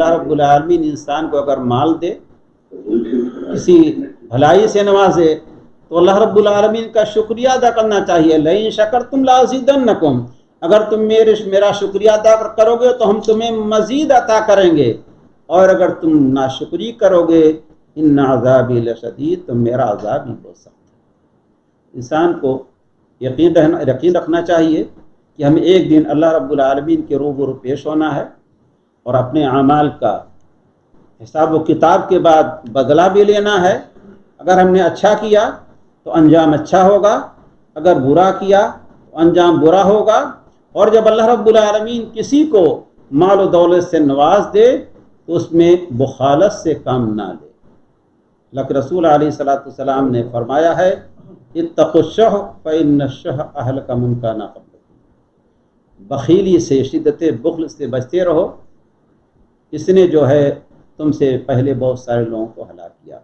اللہ رب العالمین انسان کو اگر مال دے، کسی بھلائی سے نوازے، تو اللہ رب العالمین کا شکریہ ادا کرنا چاہیے۔ لئن شکرتم لازیدنکم، اگر تم میرا شکریہ ادا کرو گے تو ہم تمہیں مزید عطا کریں گے، اور اگر تم ناشکری کرو گے ان عذابی لشدید، تو میرا عذاب ہی بہت سخت ہے۔ انسان کو یقین رکھنا چاہیے کہ ہمیں ایک دن اللہ رب العالمین کے روبرو پیش ہونا ہے، اور اپنے اعمال کا حساب و کتاب کے بعد بدلہ بھی لینا ہے۔ اگر ہم نے اچھا کیا تو انجام اچھا ہوگا، اگر برا کیا تو انجام برا ہوگا۔ اور جب اللہ رب العالمین کسی کو مال و دولت سے نواز دے تو اس میں بخالت سے کام نہ لے۔ لک رسول علیہ السلام نے فرمایا ہے اتقوا الشح فإن الشح أهلك من كان قبلكم، بخیلی سے، شدت بخل سے بچتے رہو، اس نے جو ہے تم سے پہلے بہت سارے لوگوں کو ہلاک کیا۔